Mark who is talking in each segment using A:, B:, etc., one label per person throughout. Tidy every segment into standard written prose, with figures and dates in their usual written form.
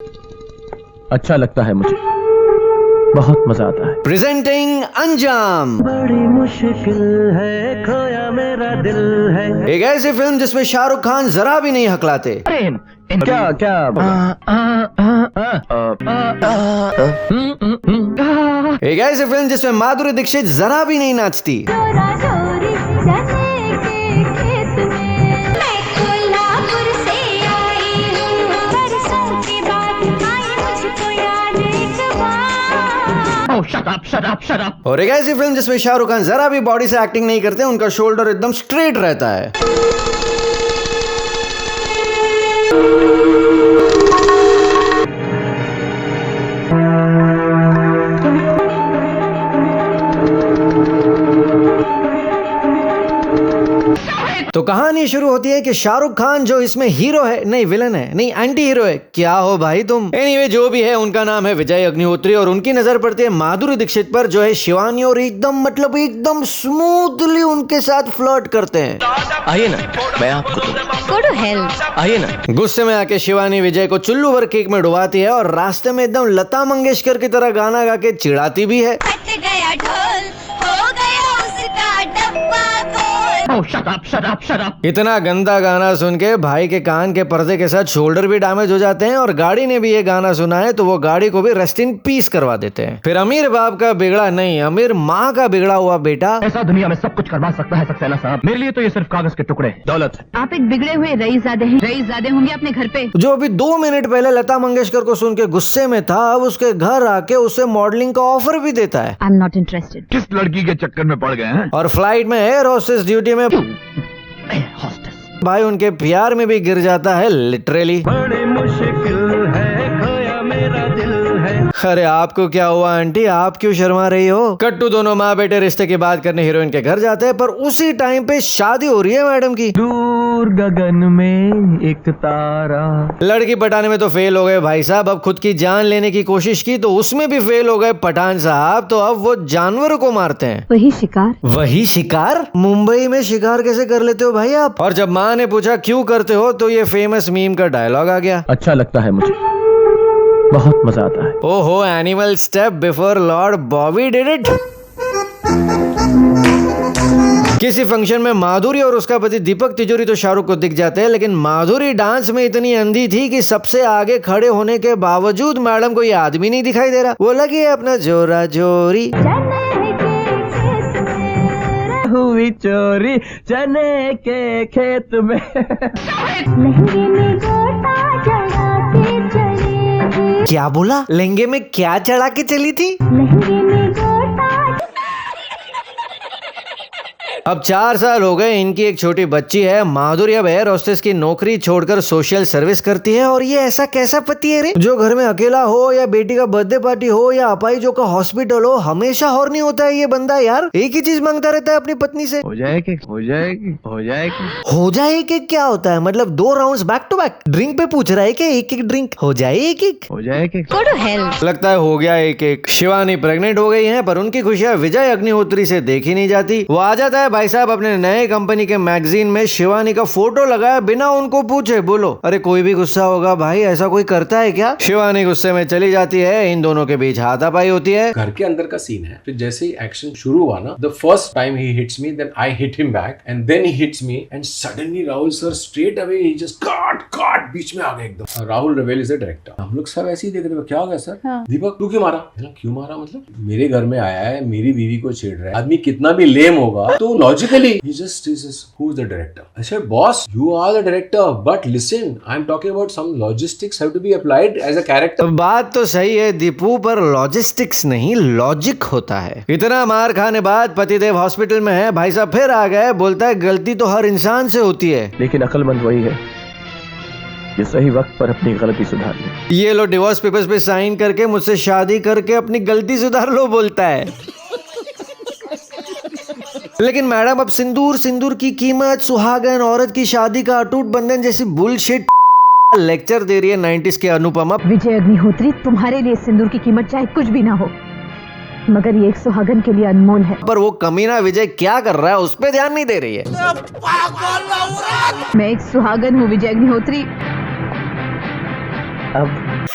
A: अच्छा लगता है मुझे, बहुत मजा आता है।
B: प्रेजेंटिंग अंजाम।
C: बड़ी मुश्किल है, खोया मेरा दिल है।
B: एक ऐसी फिल्म जिसमें शाहरुख खान जरा भी नहीं हकलाते।
A: क्या क्या
B: एक ऐसी फिल्म जिसमें माधुरी दीक्षित जरा भी नहीं नाचती।
D: चोरा चोरी चने के खेत में मैं कोल्हापुर से आई हूँ, बरसों के बाद आई मुझको याद एक बार।
A: Shut up.
B: और एक ऐसी फिल्म जिसमें शाहरुख खान जरा भी बॉडी से एक्टिंग नहीं करते, उनका शोल्डर एकदम स्ट्रेट रहता है। तो कहानी शुरू होती है कि शाहरुख खान जो इसमें हीरो है, नहीं विलन है, नहीं एंटी हीरो है, क्या हो भाई तुम। एनीवे जो भी है, उनका नाम है विजय अग्निहोत्री और उनकी नजर पड़ती है माधुरी दीक्षित पर जो है शिवानी, और एकदम मतलब एकदम स्मूथली उनके साथ फ्लर्ट करते हैं।
A: आइए ना, मैं आपको
D: Go to hell.
A: आइए ना।
B: गुस्से में आके शिवानी विजय को चुल्लू भर केक में डुबाती है और रास्ते में एकदम लता मंगेशकर की तरह गाना गा के चिढ़ाती भी है।
D: फट गया ढोल, हो गया उसका डब्बा गोल।
A: Shut up.
B: इतना गंदा गाना सुन के भाई के कान के पर्दे के साथ शोल्डर भी डैमेज हो जाते हैं और गाड़ी ने भी ये गाना सुना है तो वो गाड़ी को भी रेस्ट इन पीस करवा देते हैं। फिर अमीर बाप का बिगड़ा नहीं, अमीर माँ का बिगड़ा हुआ बेटा
A: ऐसा दुनिया में सब कुछ करवा सकता है सक्सेना साहब, मेरे लिए तो ये सिर्फ कागज के टुकड़े दौलत।
E: आप एक बिगड़े हुए रईसजादे हैं। रईसजादे होंगे अपने घर पे।
B: जो अभी 2 मिनट पहले लता मंगेशकर को सुन के गुस्से में था, अब उसके घर आके उसे मॉडलिंग का ऑफर भी देता है।
E: I am not interested.
A: किस लड़की के चक्कर में पड़ गए हैं?
B: और फ्लाइट में एयर होस्टेस ड्यूटी में भाई उनके प्यार में भी गिर जाता है लिटरली।
C: बड़ी मुश्किल है, खोया मेरा दिल है।
B: अरे आपको क्या हुआ आंटी, आप क्यों शर्मा रही हो। कट्टू दोनों माँ बेटे रिश्ते की बात करने हीरोइन के घर जाते हैं, पर उसी टाइम पे शादी हो रही है मैडम की।
C: दूर गगन में एक तारा।
B: लड़की पटाने में तो फेल हो गए भाई साहब, अब खुद की जान लेने की कोशिश की तो उसमें भी फेल हो गए पठान साहब, तो अब वो जानवरों को मारते हैं।
E: वही शिकार।
B: वही शिकार? मुंबई में शिकार कैसे कर लेते हो भाई आप? और जब माँ ने पूछा क्यों करते हो तो ये फेमस मीम का डायलॉग आ गया।
A: अच्छा लगता है मुझे, बहुत मजा आता है।
B: ओहो, animal step before Lord Bobby did it. किसी फंक्शन में माधुरी और उसका पति दीपक तिजोरी तो शाहरुख को दिख जाते हैं, लेकिन माधुरी डांस में इतनी अंधी थी कि सबसे आगे खड़े होने के बावजूद मैडम को ये आदमी नहीं दिखाई दे रहा। वो लगी अपना जोरा जोरी।
C: हुई चोरी चने के खेत में।
D: लहंगे में गोटा चढ़ा के चली थी।
B: क्या बोला? लहंगे में क्या चढ़ा के चली थी?
D: लहंगे में गोटा।
B: अब 4 साल हो गए, इनकी एक छोटी बच्ची है। माधुरी अब एयर होस्टेस की नौकरी छोड़कर सोशल सर्विस करती है, और ये ऐसा कैसा पति है रे जो घर में अकेला हो या बेटी का बर्थडे पार्टी हो या अपाहिजों का हॉस्पिटल हो, हमेशा हॉर्नी होता है ये बंदा यार। एक ही चीज मांगता रहता है अपनी पत्नी से,
C: हो जाएगी हो जाएगी हो जाएगी।
B: हो जाए कि क्या होता है, मतलब 2 rounds back to back. Drink पे पूछ रहा है कि एक एक ड्रिंक हो जाए, एक एक
C: हो जाएगी।
E: Go to hell.
B: लगता है हो गया एक एक। शिवानी प्रेग्नेंट हो गई है, पर उनकी खुशियां विजय अग्निहोत्री से देखी नहीं जाती। वो आ जाता है भाई साहब अपने नए कंपनी के मैगजीन में, शिवानी का फोटो लगाया बिना उनको पूछे। बोलो, अरे कोई भी गुस्सा होगा भाई, ऐसा कोई करता है क्या? शिवानी गुस्से में चली जाती है, इन दोनों के बीच हाथापाई होती है।
F: घर के अंदर का सीन है। फिर जैसे ही एक्शन शुरू हुआ ना, the first time he hits me, then I hit him back, and then he hits me, and suddenly Rahul sir straight away he just काट बीच में आ गए एकदम। Rahul Rawail is the director. हम लोग सब ऐसे ही देख रहे थे, क्या हो गया सर? दीपक तू क्यों मारा? क्यों मारा मतलब? मेरे घर में आया है, मेरी बीवी को छेड़ रहा है, आदमी कितना भी लेम होगा तो logically he just says who's the director. I said boss, you are the director, but listen, I'm talking about some logistics have to be applied as a character.
B: बात तो सही है दीपू, पर लॉजिस्टिक्स नहीं लॉजिक होता है। इतना मार खाने बाद पतिदेव हॉस्पिटल में है, भाई साहब फिर आ गए, बोलता है गलती तो हर इंसान से होती है,
A: लेकिन अक्लमंद वही है ये सही वक्त पर अपनी गलती सुधार ले।
B: ये लो डिवोर्स पेपर्स पे साइन करके मुझसे शादी करके अपनी गलती सुधार लो बोलता है। लेकिन मैडम अब सिंदूर की कीमत, सुहागन, औरत की शादी का अटूट बंधन जैसी बुलशिट लेक्चर दे रही है 90s के अनुपमा।
E: विजय अग्निहोत्री, तुम्हारे लिए सिंदूर की कीमत चाहे कुछ भी ना हो, मगर ये एक सुहागन के लिए अनमोल है।
B: पर वो कमीना विजय क्या कर रहा है उस पे ध्यान नहीं दे रही है।
E: मैं एक सुहागन हूँ विजय अग्निहोत्री।
A: अब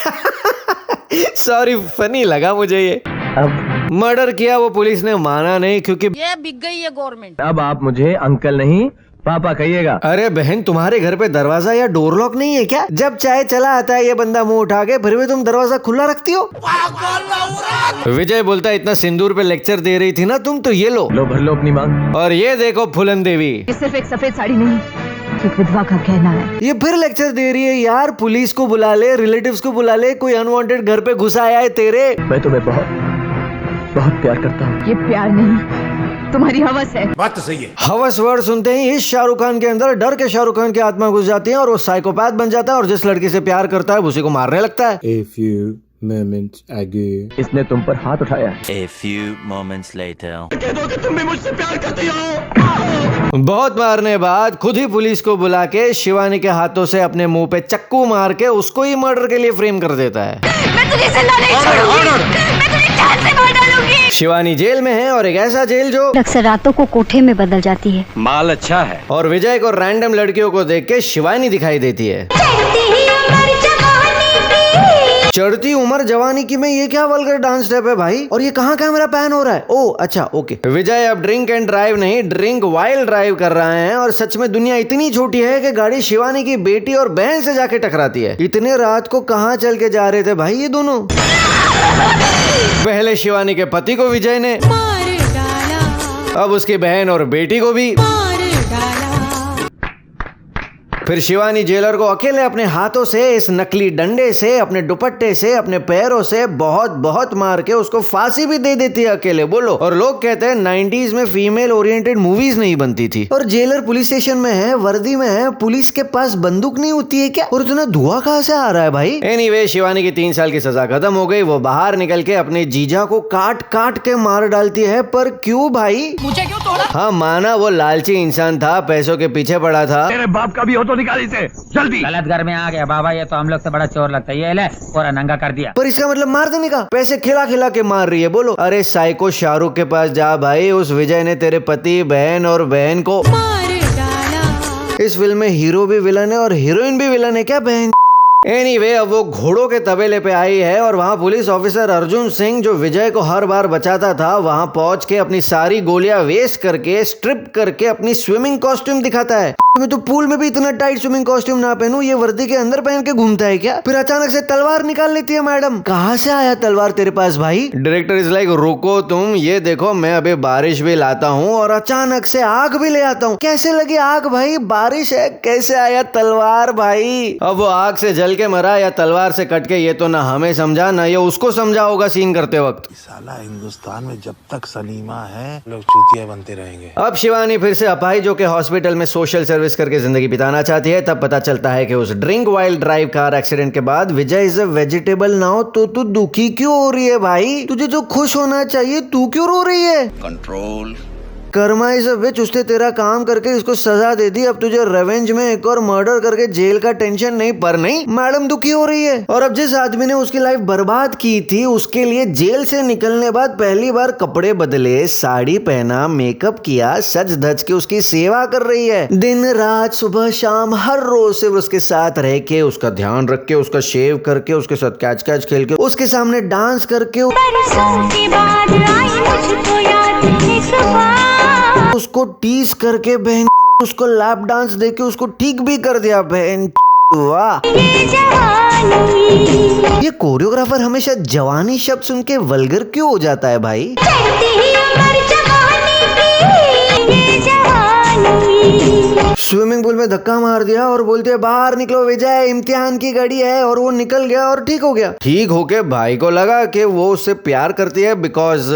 B: सॉरी, फनी लगा मुझे ये।
A: अब
B: मर्डर किया वो पुलिस ने माना नहीं क्योंकि
G: ये बिक गई है गवर्नमेंट।
A: अब आप मुझे अंकल नहीं पापा कहिएगा।
B: अरे बहन, तुम्हारे घर पे दरवाजा या डोर लॉक नहीं है क्या? जब चाहे चला आता है ये बंदा मुंह उठा के, फिर भी तुम दरवाजा खुला रखती हो। विजय बोलता है इतना सिंदूर पे लेक्चर दे रही थी ना तुम, तो ये लो
A: लो भर लो अपनी मांग।
B: और ये देखो फुलन देवी,
E: ये सिर्फ एक सफेद साड़ी नहीं, एक विधवा का कहना है।
B: ये फिर लेक्चर दे रही है। यार पुलिस को बुला ले, रिलेटिव्स को बुला ले, कोई अनवांटेड घर पे घुस आया है तेरे।
A: मैं तुम्हें बहुत बहुत प्यार करता हूँ।
E: ये प्यार नहीं, तुम्हारी हवस है।
F: बात तो सही है।
B: हवस वर्ड सुनते ही इस शाहरुख खान के अंदर डर के शाहरुख खान की आत्मा घुस जाती है और वो साइकोपैथ बन जाता है और जिस लड़की से प्यार करता है उसी को मारने लगता है।
H: A few moments ago.
A: इसने तुम पर हाथ उठाया।
I: A few moments later.
B: बहुत मारने बाद खुद ही पुलिस को बुला के शिवानी के हाथों से अपने मुंह पे चक्कू मार के उसको ही मर्डर के लिए फ्रेम कर देता है।
D: मैं तुझे जिंदा नहीं छोड़ूंगी, मैं तुझे जान से मार डालूंगी।
B: शिवानी जेल में है और एक ऐसा जेल जो
G: अक्सर रातों को कोठे में बदल जाती है।
I: माल अच्छा है।
B: और विजय को रैंडम लड़कियों को देख के शिवानी दिखाई देती है। चढ़ती उम्र जवानी की में ये क्या वल्गर डांस स्टेप है भाई? और ये कहाँ कैमरा पैन हो रहा है? ओ अच्छा ओके। विजय अब ड्रिंक एंड ड्राइव नहीं, ड्रिंक वाइल ड्राइव कर रहे हैं और सच में दुनिया इतनी छोटी है कि गाड़ी शिवानी की बेटी और बहन से जाके टकराती है। इतने रात को कहाँ चल के जा रहे थे भाई ये दोनों? पहले शिवानी के पति को विजय ने
D: मार डाला,
B: अब उसकी बहन और बेटी को भी।
D: मार डाला।
B: फिर शिवानी जेलर को अकेले अपने हाथों से, इस नकली डंडे से, अपने दुपट्टे से, अपने पैरों से बहुत बहुत मार के उसको फांसी भी दे देती है अकेले। बोलो। और लोग कहते हैं 90s में फीमेल ओरिएंटेड मूवीज नहीं बनती थी। और जेलर पुलिस स्टेशन में है, वर्दी में है, पुलिस के पास बंदूक नहीं होती है क्या? और इतना धुआं कहाँ से आ रहा है भाई? एनीवे, शिवानी की 3 साल की सजा खत्म हो गई। वो बाहर निकल के अपने जीजा को काट काट के मार डालती है। पर क्यों भाई?
G: मुझे क्यों तोड़ा?
B: हाँ माना वो लालची इंसान था, पैसों के पीछे पड़ा था।
A: तेरे बाप का भी हो तो निकाल इसे जल्दी।
J: गलत घर में आ गया बाबा, ये तो हम लोग से बड़ा चोर लगता है। ये ले पूरा नंगा कर दिया।
B: पर इसका मतलब मार देने का? पैसे खिला खिला के मार रही है। बोलो। अरे साइको शाहरुख के पास जा भाई, उस विजय ने तेरे पति, बहन और बहन को
D: मार डाला।
B: इस फिल्म में हीरो भी विलन है और हीरोइन भी विलन है क्या बहन? एनीवे, अब वो घोड़ों के तबेले पे आई है और वहाँ पुलिस ऑफिसर अर्जुन सिंह, जो विजय को हर बार बचाता था, वहाँ पहुंच के अपनी सारी गोलियां वेस्ट करके, स्ट्रिप करके अपनी स्विमिंग कॉस्ट्यूम दिखाता है। मैं तो पूल में भी इतना टाइट स्विमिंग कॉस्ट्यूम ना पहनूं, ये वर्दी के अंदर पहन के घूमता है क्या? फिर अचानक से तलवार निकाल लेती है मैडम। कहाँ से आया तलवार तेरे पास भाई? डायरेक्टर इज लाइक, रुको तुम, ये देखो मैं अभी बारिश भी लाता हूँ और अचानक से आग भी ले आता हूँ। कैसे लगी आग भाई? बारिश है, कैसे आया तलवार भाई? अब वो आग से जल के मरा या तलवार से कट के, ये तो ना हमें समझा ना ये उसको समझा होगा सीन करते वक्त।
H: साला हिंदुस्तान में जब तक सलीमा है लोग चूतिया बनते रहेंगे।
B: अब शिवानी फिर से अपाहिजों के हॉस्पिटल में सोशल सर्विस करके जिंदगी बिताना चाहती है। तब पता चलता है कि उस drink while drive car accident के बाद विजय इज अ वेजिटेबल नाउ। तो तू दुखी क्यों हो रही है भाई? तुझे तो खुश होना चाहिए, तू क्यों रो रही है?
I: कंट्रोल।
B: कर्मा इज अ विच, उसने तेरा काम करके इसको सजा दे दी। अब तुझे रेवेंज में एक और मर्डर करके जेल का टेंशन नहीं। पर नहीं, मैडम दुखी हो रही है। और अब जिस आदमी ने उसकी लाइफ बर्बाद की थी, उसके लिए जेल से निकलने बाद पहली बार कपड़े बदले, साड़ी पहना, मेकअप किया, सज धज के उसकी सेवा कर रही है। दिन रात, सुबह शाम, हर रोज सिर्फ उसके साथ रह के, उसका ध्यान रख के, उसका शेव करके, उसके साथ कैच कैच खेल के, उसके सामने डांस करके,
D: बरसों के बाद आई मुझको याद है सुबह।
B: उसको टीज करके, बहन उसको लैप डांस देके उसको ठीक भी कर दिया। बहन वाह,
D: ये जवानी,
B: ये कोरियोग्राफर हमेशा जवानी शब्द सुन के वल्गर क्यों हो जाता है भाई?
D: चढ़ती उम्र जवानी की, ये जवानी।
B: स्विमिंग पूल में धक्का मार दिया और बोलते हैं बाहर निकलो विजय, इम्तिहान की घड़ी है। और वो निकल गया और ठीक हो गया। ठीक होके भाई को लगा कि वो उससे प्यार करती है बिकॉज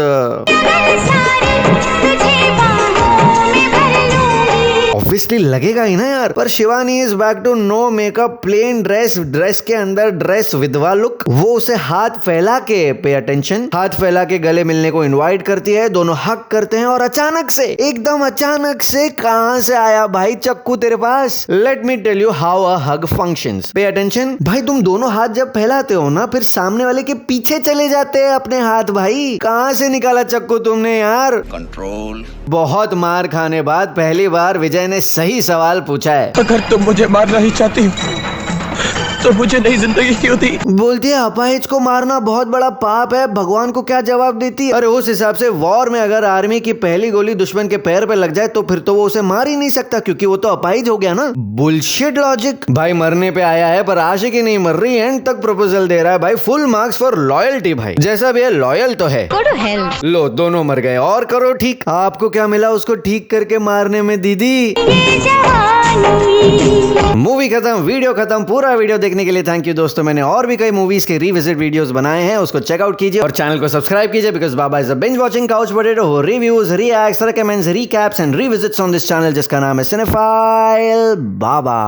B: ऑब्वियसली लगेगा ही ना यार। पर Shivani is back to no makeup, plain dress, dress के अंदर ड्रेस, विधवा लुक। वो उसे हाथ फैला के, पे अटेंशन, हाथ फैला के गले मिलने को इनवाइट करती है। दोनों हक करते हैं और अचानक से, एकदम अचानक से, कहां से आया भाई चक्कू तेरे पास? Let me tell you how a hug functions. Pay attention भाई, तुम दोनों हाथ जब फैलाते हो ना, फिर सामने वाले के पीछे चले जाते हैं अपने हाथ। भाई कहां से निकाला चक्कू तुमने यार?
I: कंट्रोल।
B: बहुत मार खाने बाद पहली बार विजय ने सही सवाल पूछा है।
H: अगर तुम मुझे मारना ही चाहती हो
A: तो मुझे नई जिंदगी क्यों दी?
B: बोलती है अपाहिज को मारना बहुत बड़ा पाप है, भगवान को क्या जवाब देती। अरे उस हिसाब से वॉर में अगर आर्मी की पहली गोली दुश्मन के पैर पे लग जाए तो फिर तो वो उसे मार ही नहीं सकता, क्योंकि वो तो अपाहिज हो गया ना। Bullshit logic. भाई मरने पे आया है पर आशिकी नहीं मर रही, एंड तक प्रपोजल दे रहा है भाई। फुल मार्क्स फॉर लॉयल्टी भाई। जैसा भी है लॉयल तो है। लो दोनों मर गए और करो ठीक। आपको क्या मिला उसको ठीक करके मारने में दीदी? मूवी खत्म, वीडियो खत्म। पूरा वीडियो देखने के लिए थैंक यू दोस्तों। मैंने और भी कई मूवीज के रिविजिट वीडियोस बनाए हैं, उसको चेकआउट कीजिए और चैनल को सब्सक्राइब कीजिए, बिकॉज बाबा is a binge watching couch potato. Reviews, reacts, recommends, recaps and revisits on this channel जिसका नाम है सिनेफाइल बाबा।